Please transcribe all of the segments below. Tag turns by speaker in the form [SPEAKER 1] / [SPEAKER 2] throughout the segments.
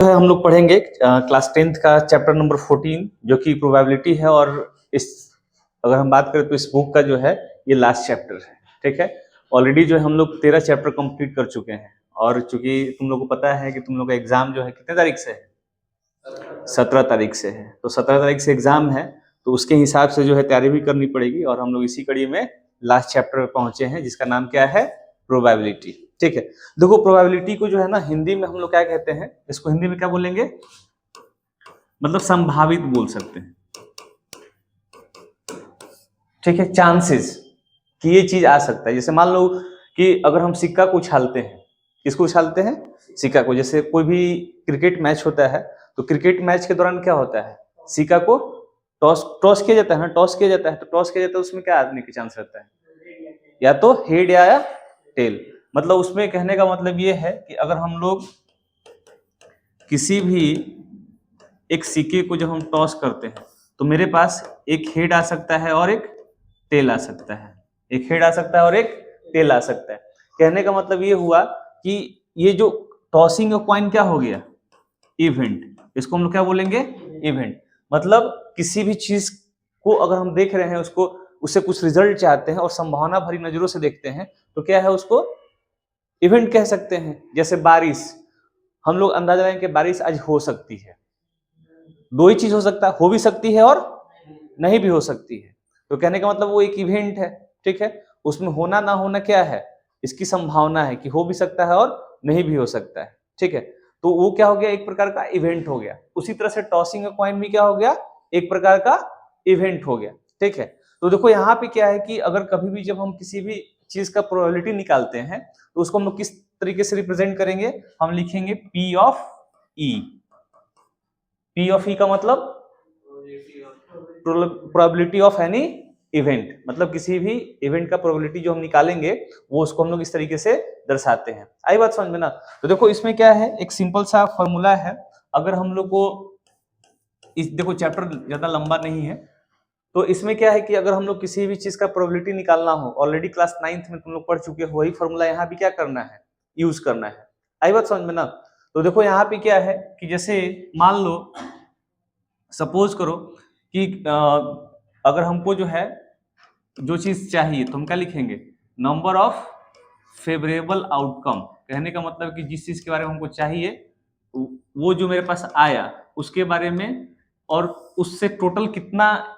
[SPEAKER 1] हम लोग पढ़ेंगे क्लास 10th का चैप्टर नंबर 14 जो कि प्रोबेबिलिटी है। और इस अगर हम बात करें तो इस बुक का जो है ये लास्ट चैप्टर है। ठीक है, ऑलरेडी जो है हम लोग 13 चैप्टर कंप्लीट कर चुके हैं। और चूंकि तुम लोग को पता है कि तुम लोग का एग्जाम जो है कितने तारीख से है, 17 तारीख से है। तो 17 तारीख से एग्जाम है, तो उसके हिसाब से जो है तैयारी भी करनी पड़ेगी। और हम लोग इसी कड़ी में लास्ट चैप्टर में पहुंचे हैं जिसका नाम क्या है, प्रोबेबिलिटी। ठीक है, देखो प्रोबेबिलिटी को जो है ना हिंदी में हम लोग क्या कहते हैं, इसको हिंदी में क्या बोलेंगे, मतलब संभावित बोल सकते हैं। ठीक है, चांसेस कि ये चीज आ सकता है। जैसे मान लो कि अगर हम सिक्का को उछालते हैं, किसको उछालते हैं, सिक्का को। जैसे कोई भी क्रिकेट मैच होता है तो क्रिकेट मैच के दौरान क्या होता है, सिक्का को टॉस टॉस किया जाता है ना, टॉस किया जाता है। तो टॉस किया जाता है, उसमें क्या आने के चांस रहता है, या तो हेड या टेल। मतलब उसमें कहने का मतलब ये है कि अगर हम लोग किसी भी एक सिक्के को जब हम टॉस करते हैं तो मेरे पास एक हेड आ सकता है और एक टेल आ सकता है, एक हेड आ सकता है और एक टेल आ सकता है। कहने का मतलब ये हुआ कि ये जो टॉसिंग ऑफ कॉइन क्या हो गया, इवेंट। इसको हम लोग क्या बोलेंगे, इवेंट। मतलब किसी भी चीज को अगर हम देख रहे हैं, उसको उससे कुछ रिजल्ट चाहते हैं और संभावना भरी नजरों से देखते हैं, तो क्या है, उसको इवेंट कह सकते हैं। जैसे बारिश, हम लोग अंदाजा लगाएंगे कि बारिश आज हो सकती है। दो ही चीज हो सकता है, हो भी सकती है और नहीं भी हो सकती है। तो कहने का मतलब वो एक इवेंट है। ठीक है, उसमें होना ना होना क्या है, इसकी संभावना है कि हो भी सकता है और नहीं भी हो सकता है। ठीक है, तो वो क्या हो गया, एक प्रकार का इवेंट हो गया। उसी तरह से टॉसिंग अ कॉइन भी क्या हो गया, एक प्रकार का इवेंट हो गया। ठीक है, तो देखो यहाँ पे क्या है कि अगर कभी भी जब हम किसी भी चीज का प्रोबेबिलिटी निकालते हैं तो उसको हम लोग किस तरीके से रिप्रेजेंट करेंगे, हम लिखेंगे P of E. P of E का मतलब प्रोबेबिलिटी ऑफ एनी इवेंट, मतलब किसी भी इवेंट का प्रोबेबिलिटी जो हम निकालेंगे वो उसको हम लोग इस तरीके से दर्शाते हैं। आई बात समझ में ना। तो देखो इसमें क्या है, एक सिंपल सा फॉर्मूला है। अगर हम लोग को देखो चैप्टर ज्यादा लंबा नहीं है, तो इसमें क्या है कि अगर हम लोग किसी भी चीज का प्रोबेबिलिटी निकालना हो, ऑलरेडी क्लास 9th में तुम लोग पढ़ चुके हो, वही फॉर्मूला यहाँ भी क्या करना है, यूज करना है। आई बात समझ में ना। तो देखो यहाँ पे क्या है कि जैसे मान लो, सपोज करो कि अगर हमको जो है जो चीज चाहिए तो हम क्या लिखेंगे, नंबर ऑफ फेवरेबल आउटकम। कहने का मतलब कि जिस चीज के बारे में हमको चाहिए वो जो मेरे पास आया उसके बारे में, और उससे टोटल कितना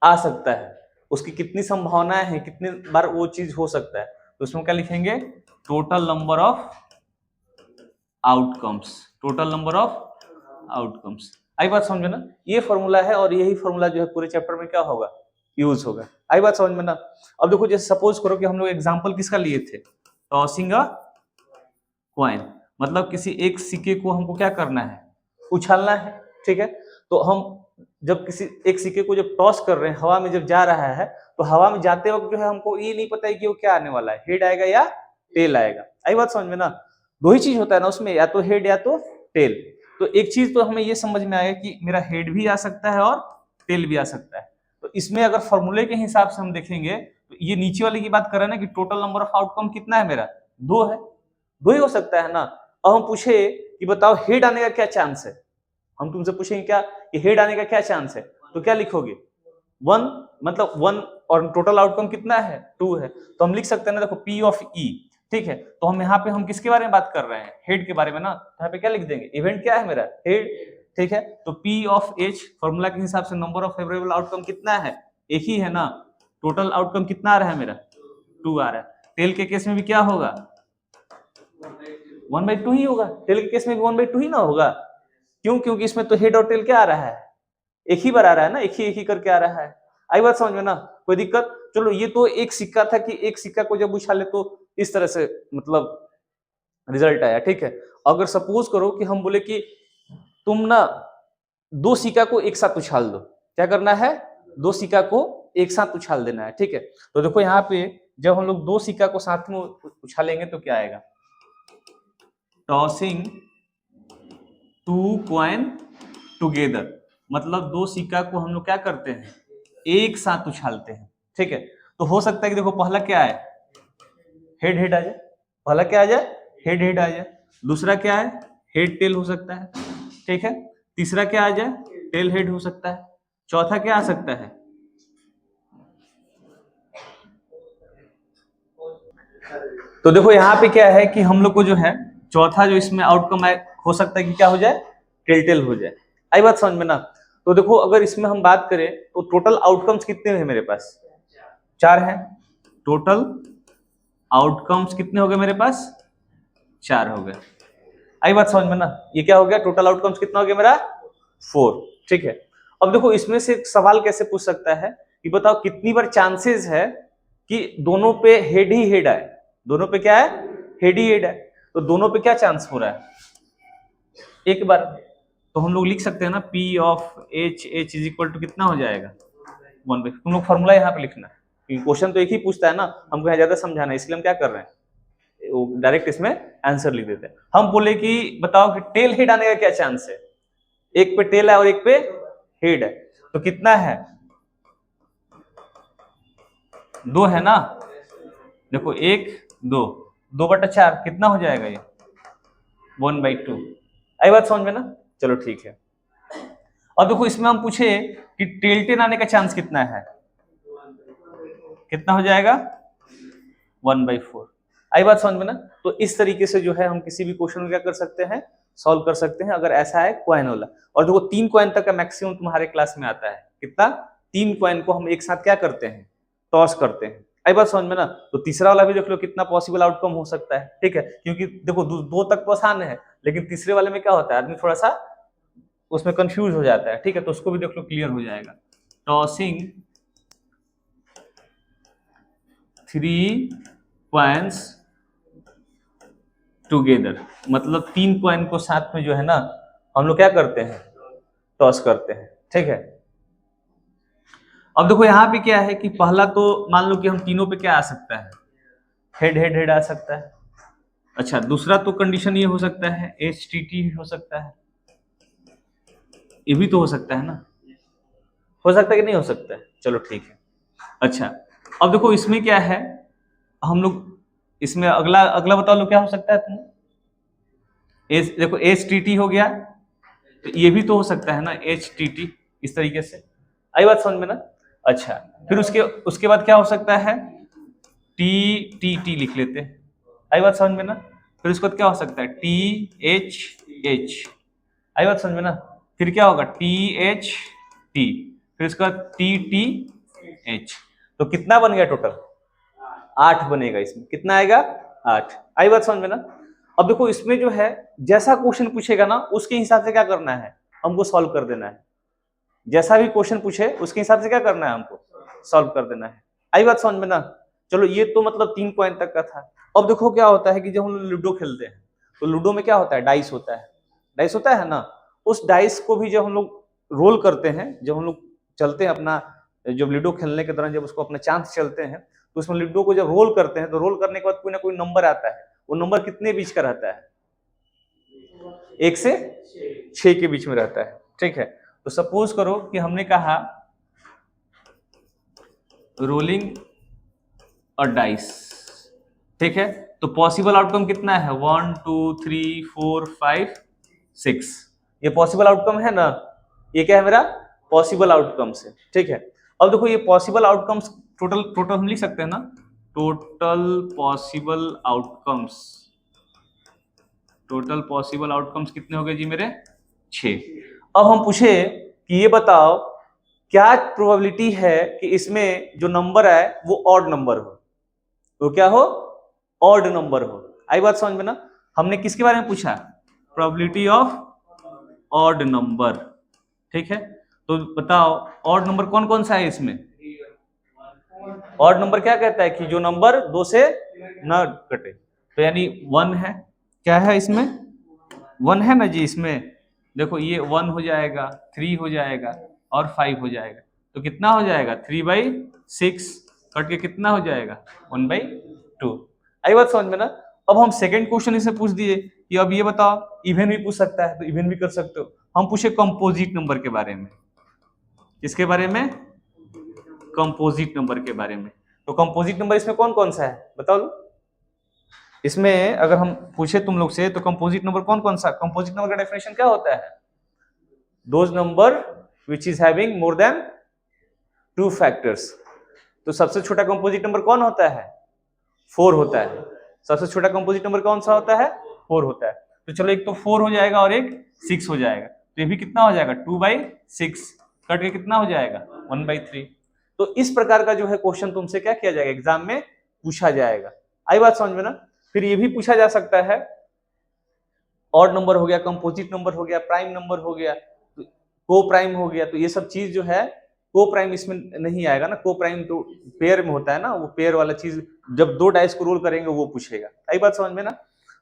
[SPEAKER 1] आ सकता है, उसकी कितनी संभावनाएं हैं, कितनी बार वो चीज हो सकता है। तो उसमें क्या लिखेंगे, total number of outcomes, total number of outcomes. आई बात समझ में ना। ये फॉर्मूला है और यही फॉर्मूला जो है पूरे चैप्टर में क्या होगा, यूज होगा। आई बात समझ में ना। अब देखो जैसे सपोज करो कि हम लोग एग्जांपल किसका लिए थे, टॉसिंग अ कॉइन। मतलब किसी एक सिक्के को हमको क्या करना है, उछालना है। ठीक है, तो हम जब किसी एक सिक्के को जब टॉस कर रहे हैं, हवा में जब जा रहा है, तो हवा में जाते वक्त जो है हमको ये नहीं पता है कि वो क्या आने वाला है, हेड आएगा या टेल आएगा। आई बात समझ में ना। दो ही चीज होता है ना उसमें, या तो हेड या तो टेल। तो एक चीज तो हमें ये समझ में आएगा कि मेरा हेड भी आ सकता है और टेल भी आ सकता है। तो इसमें अगर फॉर्मूले के हिसाब से हम देखेंगे तो ये नीचे वाले की बात कर रहे हैं ना कि टोटल नंबर ऑफ आउटकम कितना है मेरा, दो है, दो ही हो सकता है ना। अब हम पूछे कि बताओ हेड आने का क्या चांस है, हम तुमसे पूछेंगे क्या कि हेड आने का क्या चांस है, तो क्या लिखोगे, 1, मतलब 1, और टोटल आउटकम कितना है, 2 है। तो हम लिख सकते हैं ना, देखो पी ऑफ ई। ठीक है, तो हम यहाँ पे हम किसके बारे में बात कर रहे हैं, हेड के बारे में ना। तो यहाँ पे क्या लिख देंगे, इवेंट क्या है मेरा, हेड। ठीक है, तो पी ऑफ एच फॉर्मूला के हिसाब से नंबर ऑफ फेवरेबल आउटकम कितना है, एक ही है ना। टोटल आउटकम कितना आ रहा है मेरा, 2 आ रहा है। टेल के केस में भी क्या होगा, 1/2 ही होगा। टेल के केस में भी 1/2 ही ना होगा। क्यों, क्योंकि इसमें तो हेड और टेल क्या आ रहा है, एक ही बार आ रहा है ना, एक ही करके आ रहा है। आई बात समझ में ना, कोई दिक्कत। चलो ये तो एक सिक्का था कि एक सिक्का को जब उछाले तो इस तरह से मतलब रिजल्ट आया। ठीक है, अगर सपोज करो कि हम बोले कि तुम ना दो सिक्का को एक साथ उछाल दो, क्या करना है, दो सिक्का को एक साथ उछाल देना है। ठीक है, तो देखो यहाँ पे जब हम लोग दो सिक्का को साथ में उछालेंगे तो क्या आएगा, टॉसिंग टू कॉइन टुगेदर। मतलब दो सिक्का को हम लोग क्या करते हैं, एक साथ उछालते हैं। ठीक है, तो हो सकता है कि देखो पहला क्या है, हेड हेड आ जाए, पहला क्या आ जाए, हेड हेड आ जाए। दूसरा क्या है, हेड टेल हो सकता है, ठीक है। तीसरा क्या आ जाए, टेल हेड हो सकता है। चौथा क्या आ सकता है, तो देखो यहाँ पे क्या है कि हम लोग को जो है चौथा जो इसमें आउटकम हो सकता है कि क्या हो जाए, टेल हो जाए। आई बात समझ में ना। तो देखो अगर इसमें हम बात करें तो टोटल आउटकम्स कितने हैं मेरे पास, 4 हैं। टोटल आउटकम्स कितने हो गए मेरे पास, 4 हो गए। आई बात समझ में ना। ये क्या हो गया, टोटल आउटकम्स कितना हो गया मेरा, 4, ठीक है। अब देखो इसमें से एक सवाल कैसे पूछ सकता है कि बताओ कितनी बार चांसेस है कि दोनों पे हेड ही हेड आए, दोनों पे क्या है, हेड ही हेड है। तो दोनों पे क्या चांस हो रहा है, एक बार। तो हम लोग लिख सकते हैं ना P of H is equal to कितना हो जाएगा, 1/, तुम लोग फॉर्मूला यहाँ पे लिखना है क्योंकि क्वेश्चन तो एक ही पूछता है ना, हमको यहाँ ज्यादा समझाना है, इसलिए हम क्या कर रहे हैं, वो डायरेक्ट इसमें आंसर लिख देते हैं। हम बोले कि बताओ कि टेल हेड आने का क्या चांस है, एक पे टेल है और एक पे हेड है, तो कितना है, 2 है ना। देखो 1 2, 2/4 कितना हो जाएगा ये, 1/2। आई बात समझ में ना। चलो ठीक है। अब देखो इसमें हम पूछे कि टेल आने का चांस कितना है, कितना हो जाएगा, 1/4। आई बात समझ में ना। तो इस तरीके से जो है हम किसी भी क्वेश्चन को क्या कर सकते हैं, सॉल्व कर सकते हैं, अगर ऐसा है कॉइन वाला। और देखो 3 कॉइन तक का मैक्सिमम तुम्हारे क्लास में आता है, कितना, 3 कॉइन को हम एक साथ क्या करते हैं, टॉस करते हैं। आई बात समझ में ना। तो तीसरा वाला भी देख लो कितना पॉसिबल आउटकम हो सकता है, ठीक है। क्योंकि देखो 2 तक तो आसान है, लेकिन तीसरे वाले में क्या होता है, आदमी थोड़ा सा उसमें कंफ्यूज हो जाता है, ठीक है। तो उसको भी देख लो क्लियर हो जाएगा। टॉसिंग 3 कॉइन्स टुगेदर, मतलब 3 कॉइन को साथ में जो है ना हम लोग क्या करते हैं, टॉस करते हैं, ठीक है। अब देखो यहाँ पे क्या है कि पहला तो मान लो कि हम तीनों पे क्या आ सकता है, हेड हेड हेड आ सकता है। अच्छा दूसरा तो कंडीशन ये हो सकता है HTT हो सकता है, ये भी तो हो सकता है ना, हो सकता है कि नहीं हो सकता है, चलो ठीक है। अच्छा अब देखो इसमें क्या है, हम लोग इसमें अगला अगला बता लो क्या हो सकता है तुम्हें, देखो HTT हो गया, तो ये भी तो हो सकता है ना HTT, इस तरीके से। आई बात समझ में ना। अच्छा फिर उसके उसके बाद क्या हो सकता है, TTT लिख लेते हैं। आई बात समझ में ना। फिर उसके बाद क्या हो सकता है, THH। आई बात समझ में ना। फिर क्या होगा, THT, फिर उसके बाद TTH। तो कितना बन गया टोटल, 8 बनेगा। इसमें कितना आएगा, 8। आई बात समझ में ना। अब देखो इसमें जो है जैसा क्वेश्चन पूछेगा ना उसके हिसाब से क्या करना है, हमको सॉल्व कर देना है। जैसा भी क्वेश्चन पूछे उसके हिसाब से क्या करना है, हमको सॉल्व कर देना है। आई बात समझ में ना। चलो ये तो मतलब 3 पॉइंट तक का था। अब देखो क्या होता है कि जब हम लूडो खेलते हैं तो लूडो में क्या होता है, डाइस होता है, डाइस होता है ना। उस डाइस को भी जब हम लोग रोल करते हैं, जब हम लोग चलते हैं अपना, जब लूडो खेलने के दौरान जब उसको अपना चांस चलते हैं तो उसमें लूडो को जब रोल करते हैं तो रोल करने के बाद कोई ना कोई नंबर आता है। वो नंबर कितने बीच का रहता है, 1 से 6 के बीच में रहता है, ठीक है। तो सपोज करो कि हमने कहा रोलिंग और डाइस, ठीक है। तो पॉसिबल आउटकम कितना है, 1 2 3 4 5 6, ये पॉसिबल आउटकम है ना, ये क्या है मेरा पॉसिबल आउटकम्स है, ठीक है। अब देखो ये पॉसिबल आउटकम्स टोटल टोटल हम लिख सकते हैं ना, total possible outcomes, total possible outcomes कितने हो गए जी मेरे, 6। अब हम पूछे कि ये बताओ क्या प्रोबेबिलिटी है कि इसमें जो नंबर है वो ऑड नंबर हो, तो क्या हो, ऑड नंबर हो। आई बात समझ में ना। हमने किसके बारे में पूछा, प्रोबेबिलिटी ऑफ ऑड नंबर, ठीक है। तो बताओ ऑड नंबर कौन कौन सा है इसमें, ऑड नंबर क्या कहता है कि जो नंबर 2 से न कटे, तो यानी 1 है, क्या है इसमें 1 है ना जी। इसमें देखो ये 1 हो जाएगा, 3 हो जाएगा और 5 हो जाएगा, तो कितना हो जाएगा 3/6 कट के कितना हो जाएगा 1/2। आई बात समझ में ना। अब हम सेकंड क्वेश्चन इसे पूछ दिए कि अब ये बताओ इवन भी पूछ सकता है, तो इवन भी कर सकते हो। हम पूछे कंपोजिट नंबर के बारे में, किसके बारे में, कंपोजिट नंबर के बारे में। तो कंपोजिट नंबर इसमें कौन कौन सा है बताओ, इसमें अगर हम पूछे तुम लोग से तो कंपोजिट नंबर कौन कौन सा, कंपोजिट नंबर का डेफिनेशन क्या होता है? Those number which is having more than 2 factors. तो सबसे छोटा कंपोजिट नंबर कौन होता है? 4 होता है। सबसे छोटा कंपोजिट नंबर कौन सा होता है? 4 होता है। तो चलो एक तो 4 हो जाएगा और एक 6 हो जाएगा, तो ये भी कितना हो जाएगा 2/6 कट के कितना हो जाएगा 1/3। तो इस प्रकार का जो है क्वेश्चन तुमसे क्या किया जाएगा, एग्जाम में पूछा जाएगा। आई बात समझ में ना? फिर ये भी पूछा जा सकता है, ऑड नंबर हो गया, कंपोजिट नंबर हो गया, प्राइम नंबर हो गया, को प्राइम हो गया, तो ये सब चीज जो है को प्राइम इसमें नहीं आएगा ना। को प्राइम तो पेयर में होता है ना, वो पेयर वाला चीज जब 2 डाइस को रोल करेंगे वो पूछेगा। आई बात समझ में ना?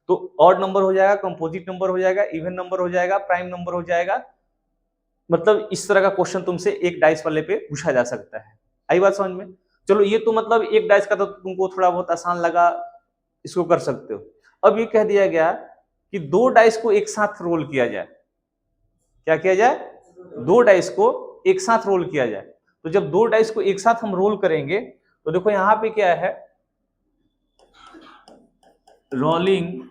[SPEAKER 1] तो ऑड नंबर हो जाएगा, कंपोजिट नंबर हो जाएगा, इवन नंबर हो जाएगा, प्राइम नंबर हो जाएगा। मतलब इस तरह का क्वेश्चन तुमसे एक डाइस वाले पे पूछा जा सकता है। आई बात समझ में? चलो ये तो मतलब एक डाइस का तो तुमको थोड़ा बहुत आसान लगा, इसको कर सकते हो। अब ये कह दिया गया कि 2 डाइस को एक साथ रोल किया जाए। क्या किया जाए? 2 डाइस को एक साथ रोल किया जाए। तो जब 2 डाइस को एक साथ हम रोल करेंगे तो देखो यहां पे क्या है, रोलिंग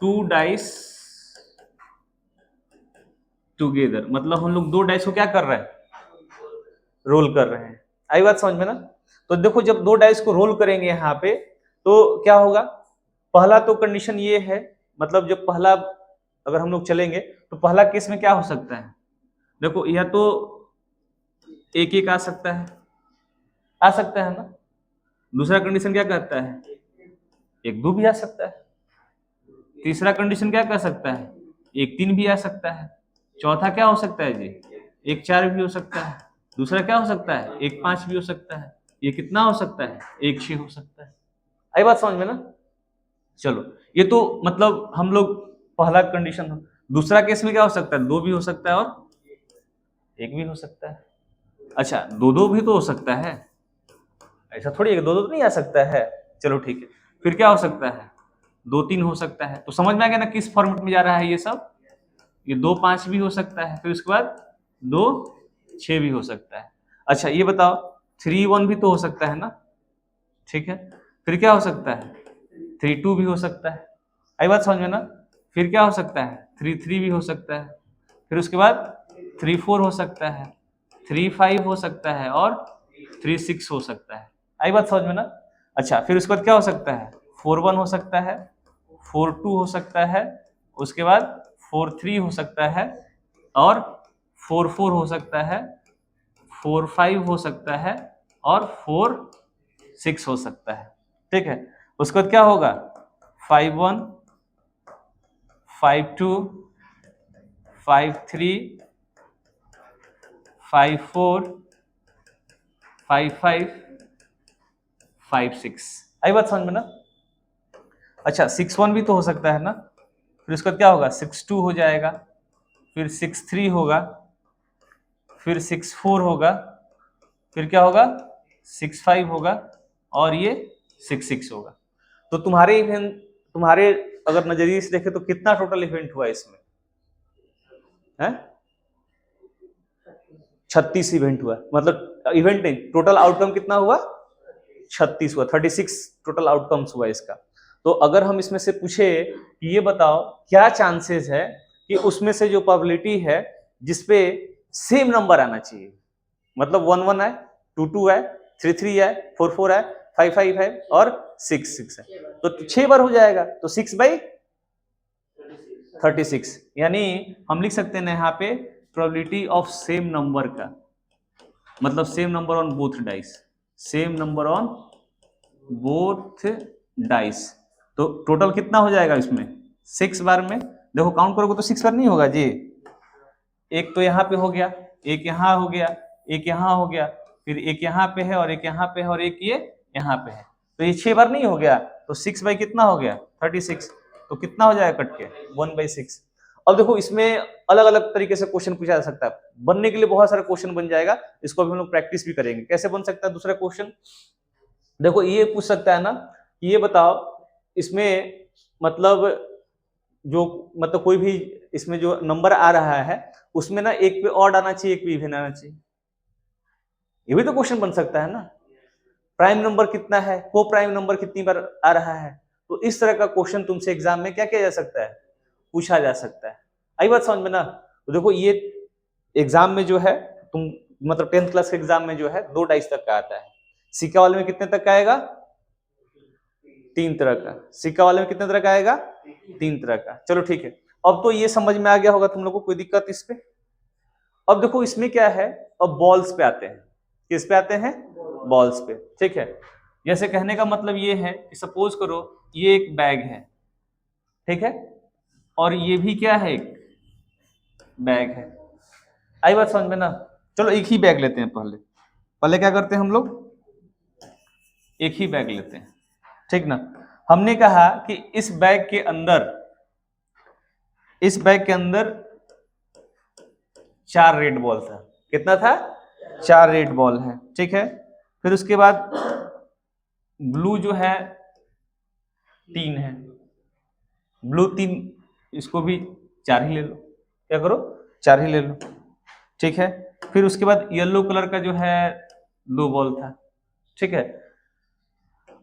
[SPEAKER 1] 2 डाइस टुगेदर, मतलब हम लोग 2 डाइस को क्या कर रहे हैं? रोल कर रहे हैं। आई बात समझ में ना? तो देखो जब 2 डाइस को रोल करेंगे यहाँ पे तो क्या होगा, पहला तो कंडीशन ये है, मतलब जब पहला अगर हम लोग चलेंगे तो पहला केस में क्या हो सकता है, देखो या तो एक एक आ सकता है, आ सकता है ना। दूसरा कंडीशन क्या कहता है, 1 2 भी आ सकता है। तीसरा कंडीशन क्या कह सकता है, 1 3 भी आ सकता है। चौथा क्या हो सकता है जी, 1 4 भी हो सकता है। दूसरा क्या हो सकता है, 1 5 भी हो सकता है। ये कितना हो सकता है, 1 6 हो सकता है। आई बात समझ में ना? चलो ये तो मतलब हम लोग पहला कंडीशन हो। दूसरा केस में क्या हो सकता है, 2 भी हो सकता है और 1 भी हो सकता है। अच्छा 2 2 भी तो हो सकता है, ऐसा थोड़ी है 2 2 तो नहीं आ सकता है। चलो ठीक है, फिर क्या हो सकता है, 2 3 हो सकता है। तो समझ में आ गया ना किस फॉर्मेट में जा रहा है ये सब। ये 2 5 भी हो सकता है, फिर उसके बाद 2 6 भी हो सकता है। अच्छा ये बताओ 3 1 भी तो हो सकता है ना, ठीक है। फिर क्या हो सकता है, 3 2 भी हो सकता है। आई बात समझ में ना? फिर क्या हो सकता है, 3 3 भी हो सकता है। फिर उसके बाद 3 4 हो सकता है, 3 5 हो सकता है और 3 6 हो सकता है। आई बात समझ में ना? अच्छा फिर उसके बाद क्या हो सकता है, 4 1 हो सकता है, 4 2 हो सकता है, उसके बाद 4 3 हो सकता है और 4 4 हो सकता है, 4 5 हो सकता है और 4 6 हो सकता है। ठीक है, उसके बाद क्या होगा, 5 1 5 2 5 3 5 4 5 5 5 6। आई बात समझ में ना? अच्छा 6 1 भी तो हो सकता है ना। फिर उसके बाद क्या होगा, 6 2 हो जाएगा, फिर 6 3 होगा, फिर 6 4 होगा, फिर क्या होगा 6 5 होगा और ये 6 6 होगा। तो तुम्हारे इवेंट, तुम्हारे अगर नजरिए से देखे तो कितना टोटल इवेंट हुआ इसमें है? 36 इवेंट हुआ, मतलब इवेंट नहीं, टोटल आउटकम कितना हुआ, 36 हुआ, 36 टोटल आउटकम्स हुआ इसका। तो अगर हम इसमें से पूछे कि ये बताओ क्या चांसेस है कि उसमें से जो प्रोबेबिलिटी है जिसपे सेम नंबर आना चाहिए, मतलब 1 1 है, 2 2 है, 3 3 है, 4 4 है, 5 5 है और 6 6 है, तो 6 बार हो जाएगा, तो 6/36, यानी हम लिख सकते हैं यहाँ पे प्रोबेबिलिटी ऑफ सेम नंबर का, मतलब same number on both dice, same number on both dice. तो टोटल कितना हो जाएगा इसमें, 6 बार में, देखो काउंट करोगे तो 6 बार नहीं होगा जी। एक तो यहाँ पे हो गया, एक यहाँ हो गया, एक यहाँ हो गया, फिर एक यहाँ पे है और एक यहाँ पे है और एक ये यहाँ पे है, तो ये 6 बार नहीं हो गया, तो 6 बाई कितना हो गया 36, तो कितना हो जाएगा कट के 1/6। अब देखो इसमें अलग अलग तरीके से क्वेश्चन पूछा जा सकता है, बनने के लिए बहुत सारा क्वेश्चन बन जाएगा, इसको अभी हम लोग प्रैक्टिस भी करेंगे। कैसे बन सकता है दूसरा क्वेश्चन, देखो ये पूछ सकता है ना कि ये बताओ इसमें मतलब जो मतलब कोई भी इसमें जो नंबर आ रहा है उसमें ना एक पे ऑड आना चाहिए, एक पे इवन आना चाहिए, ये भी तो क्वेश्चन बन सकता है ना। प्राइम नंबर कितना है, को प्राइम नंबर कितनी बार आ रहा है। तो इस तरह का क्वेश्चन तुमसे एग्जाम में क्या किया जा सकता है, पूछा जा सकता है। आई बात समझ में ना। तो देखो ये एग्जाम में जो है तुम मतलब 10th क्लास के एग्जाम में जो है 2 टाइप्स तक का आता है। सिक्का वाले में कितने तक का आएगा, 3 तरह का। सिक्का वाले में कितने तरह का आएगा, 3 तरह का। चलो ठीक है, अब तो ये समझ में आ गया होगा तुम लोगों को, कोई दिक्कत इस पे। अब देखो इसमें क्या है, अब बॉल्स पे आते हैं। किस पे आते हैं, बॉल्स पे। ठीक है, जैसे कहने का मतलब ये है कि सपोज करो ये एक बैग है, ठीक है, और ये भी क्या है, एक बैग है। आई बात समझ में ना। चलो एक ही बैग लेते हैं, पहले पहले क्या करते हैं हम लोग, एक ही बैग लेते हैं, ठीक ना। हमने कहा कि इस बैग के अंदर 4 रेड बॉल था। कितना था, 4 रेड बॉल है, ठीक है। फिर उसके बाद ब्लू जो है 3 है, ब्लू 3, इसको भी 4 ही ले लो, क्या करो 4 ही ले लो, ठीक है। फिर उसके बाद येलो कलर का जो है 2 बॉल था, ठीक है।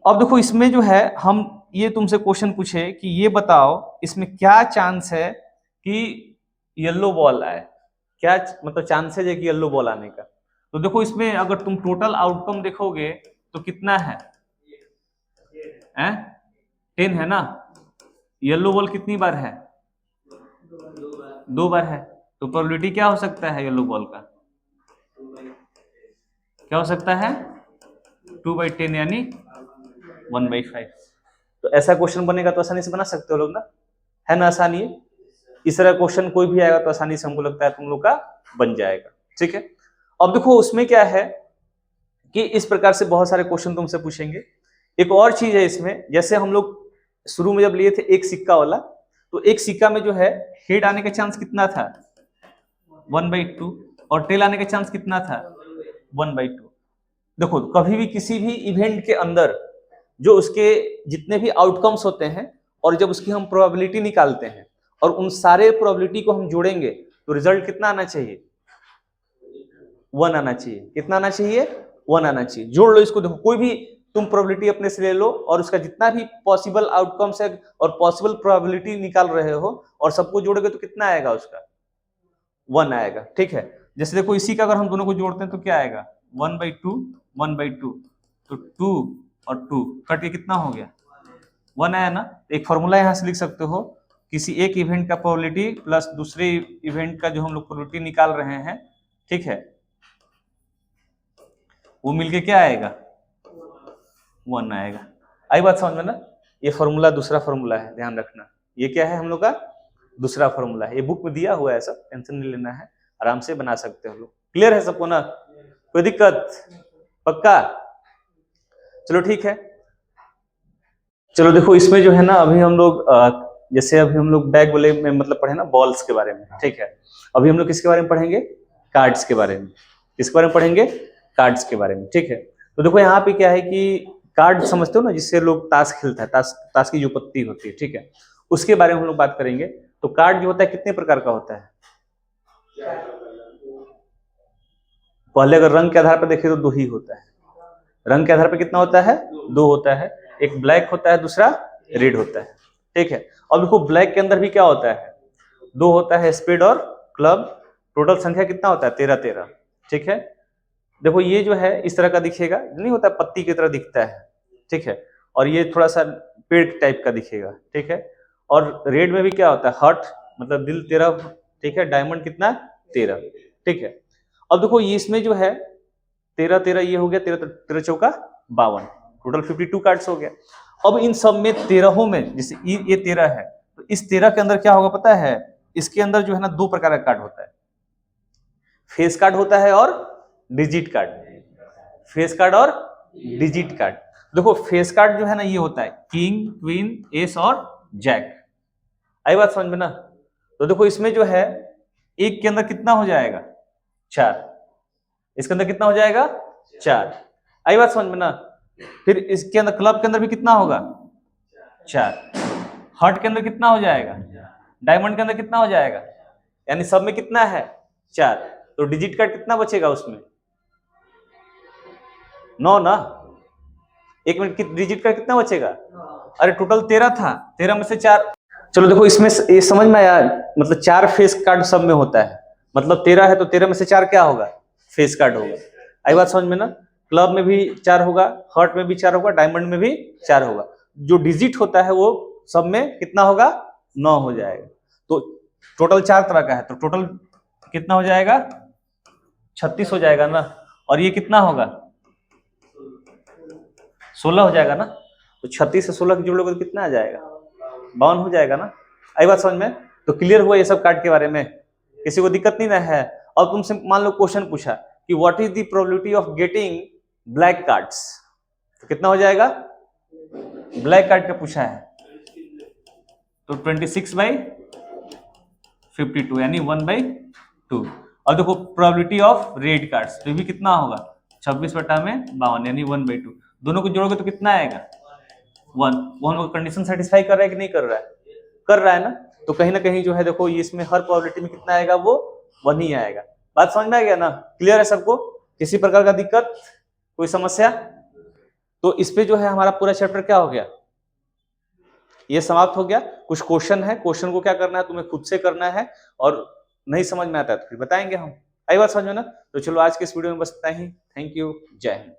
[SPEAKER 1] अब देखो इसमें जो है हम ये तुमसे क्वेश्चन पूछे कि ये बताओ इसमें क्या चांस है कि येलो बॉल आए, क्या मतलब चांसेज है कि येलो बॉल आने का। तो देखो इसमें अगर तुम टोटल आउटकम देखोगे तो कितना है, 10 है ना। येलो बॉल कितनी बार है, 2 बार है। तो प्रोबेबिलिटी क्या हो सकता है येलो बॉल का, क्या हो सकता है 2/10 यानी 1/5। तो ऐसा क्वेश्चन बनेगा तो आसानी से बना सकते हो लोग ना, है ना आसानी है। इस तरह क्वेश्चन कोई भी आएगा तो आसानी से हमको लगता है तुम लोग का बन जाएगा, ठीक है। अब देखो उसमें क्या है कि इस प्रकार से बहुत सारे क्वेश्चन तुमसे पूछेंगे। एक और चीज है इसमें, जैसे हम लोग शुरू में जब लिए थे एक सिक्का वाला, तो एक सिक्का में जो है हेड आने का चांस कितना था 1/2 और टेल आने का चांस कितना था 1/2। देखो कभी भी किसी भी इवेंट के अंदर जो उसके जितने भी आउटकम्स होते हैं और जब उसकी हम प्रोबेबिलिटी निकालते हैं और उन सारे प्रोबेबिलिटी को हम जोड़ेंगे तो रिजल्ट कितना आना चाहिए, 1 आना चाहिए। कितना आना चाहिए, 1 आना चाहिए। जोड़ लो इसको, देखो कोई भी तुम प्रोबेबिलिटी अपने से ले लो और उसका जितना भी पॉसिबल आउटकम्स है और पॉसिबल प्रोबेबिलिटी निकाल रहे हो और सबको जोड़ोगे तो कितना आएगा उसका 1 आएगा, ठीक है। जैसे देखो इसी का अगर हम दोनों को जोड़ते हैं तो क्या आएगा 1/2 1/2, तो 2 और 2 कट के कितना हो गया 1 आया ना। एक फॉर्मूला यहां से लिख सकते हो, किसी एक इवेंट का प्रोबेबिलिटी प्लस दूसरे इवेंट का जो हम लोग प्रोबेबिलिटी निकाल रहे हैं, ठीक है, वो मिलके क्या आएगा 1 आएगा। आई बात समझ में ना। ये फॉर्मूला दूसरा फॉर्मूला है, ध्यान रखना। ये क्या है हम लोग का दूसरा फॉर्मूला है, ये बुक में दिया हुआ है, सब टेंशन नहीं लेना है, आराम से बना सकते हो लोग। क्लियर है सबको ना, कोई दिक्कत, पक्का। चलो ठीक है, चलो देखो इसमें जो है ना अभी हम लोग जैसे अभी हम लोग बैग वाले में मतलब पढ़े ना बॉल्स के बारे में, ठीक है। अभी हम लोग किसके बारे में पढ़ेंगे, कार्ड्स के बारे में। किसके बारे में पढ़ेंगे, कार्ड्स के बारे में, ठीक है। तो देखो यहाँ पे क्या है कि कार्ड समझते हो ना, जिससे लोग ताश खेलता है, ताश की जो पत्ती होती है, ठीक है, उसके बारे में हम लोग बात करेंगे। तो कार्ड जो होता है कितने प्रकार का होता है, पहले अगर रंग के आधार पर देखें तो 2 ही होता है। रंग के आधार पर कितना होता है, 2 होता है। एक ब्लैक होता है, दूसरा रेड होता है, ठीक है। और देखो ब्लैक के अंदर भी क्या होता है, 2 होता है, स्पेड और क्लब। टोटल संख्या कितना होता है 13, ठीक है। देखो ये जो है इस तरह का दिखेगा, नहीं होता पत्ती की तरह दिखता है, ठीक है। और ये थोड़ा सा पेड़ टाइप का दिखेगा, ठीक है। और रेड में भी क्या होता है, हार्ट मतलब दिल 13, ठीक है। डायमंड कितना 13, ठीक है। अब देखो ये इसमें जो है 13 ये हो गया, 13 चौका 52, टोटल 52 कार्ड्स हो गया। अब इन सब में 13 में जैसे ये 13 है, तो इस 13 के अंदर क्या होगा पता है, इसके अंदर जो है ना 2 प्रकार का कार्ड होता है, फेस कार्ड होता है और डिजिट कार्ड। फेस कार्ड और डिजिट कार्ड। देखो फेस कार्ड जो है ना ये होता है किंग, क्वीन, एस और जैक। आई बात समझ में ना। तो देखो इसमें जो है एक के अंदर कितना हो जाएगा 4, इसके अंदर कितना हो जाएगा 4। आई बात समझ में ना। फिर इसके अंदर क्लब के अंदर भी कितना होगा 4, हार्ट के अंदर कितना हो जाएगा, डायमंड के अंदर कितना हो जाएगा, यानी सब में कितना है 4। तो डिजिट कार्ड कितना बचेगा उसमें 9 ना, 1 मिनट की डिजिट का कितना बचेगा? अरे टोटल 13 था, 13 में से 4। चलो देखो इसमें ये समझ में आया, मतलब 4 फेस कार्ड सब में होता है, मतलब 13 है तो 13 में से 4 क्या होगा? फेस कार्ड होगा। आई बात समझ में ना? क्लब में भी 4 होगा, हार्ट में भी 4 होगा, डायमंड में भी 4 होगा। जो डिजिट होता है वो सब में कितना होगा? 9 हो जाएगा। तो टोटल 4 तरह का है, तो टोटल कितना हो जाएगा? 36 हो जाएगा ना। और ये कितना होगा? 16 हो जाएगा ना। तो 36 से 16 जोड़ोगे तो कितना आ जाएगा? 52 हो जाएगा ना। आई बात समझ में? तो क्लियर हुआ ये सब कार्ड के बारे में, किसी को दिक्कत नहीं ना है? और तुमसे मान लो क्वेश्चन पूछा कि what is the probability of getting black cards, तो कितना हो जाएगा? ब्लैक कार्ड का पूछा है तो 26/52 यानी 1/2। और देखो प्रोबेबिलिटी ऑफ रेड कार्ड्स तो भी कितना होगा? 26/52 यानी 1/2। दोनों को जोड़ोगे तो कितना आएगा? 1। वो हम लोग कंडीशन सेटिस्फाई कर रहा है कि नहीं कर रहा है? कर रहा है ना। तो कहीं ना कहीं जो है देखो ये इसमें हर प्रोबेबिलिटी में कितना आएगा? वो 1 ही आएगा। बात समझ में आ गया ना? क्लियर है सबको? किसी प्रकार का दिक्कत, कोई समस्या? तो इस पे जो है हमारा पूरा चैप्टर क्या हो गया? ये समाप्त हो गया। कुछ क्वेश्चन है, क्वेश्चन को क्या करना है तुम्हें खुद से करना है, और नहीं समझ में आता है तो फिर बताएंगे हम। आई बात समझ में ना? तो चलो आज के इस वीडियो में बस इतना ही। थैंक यू, जय हिंद।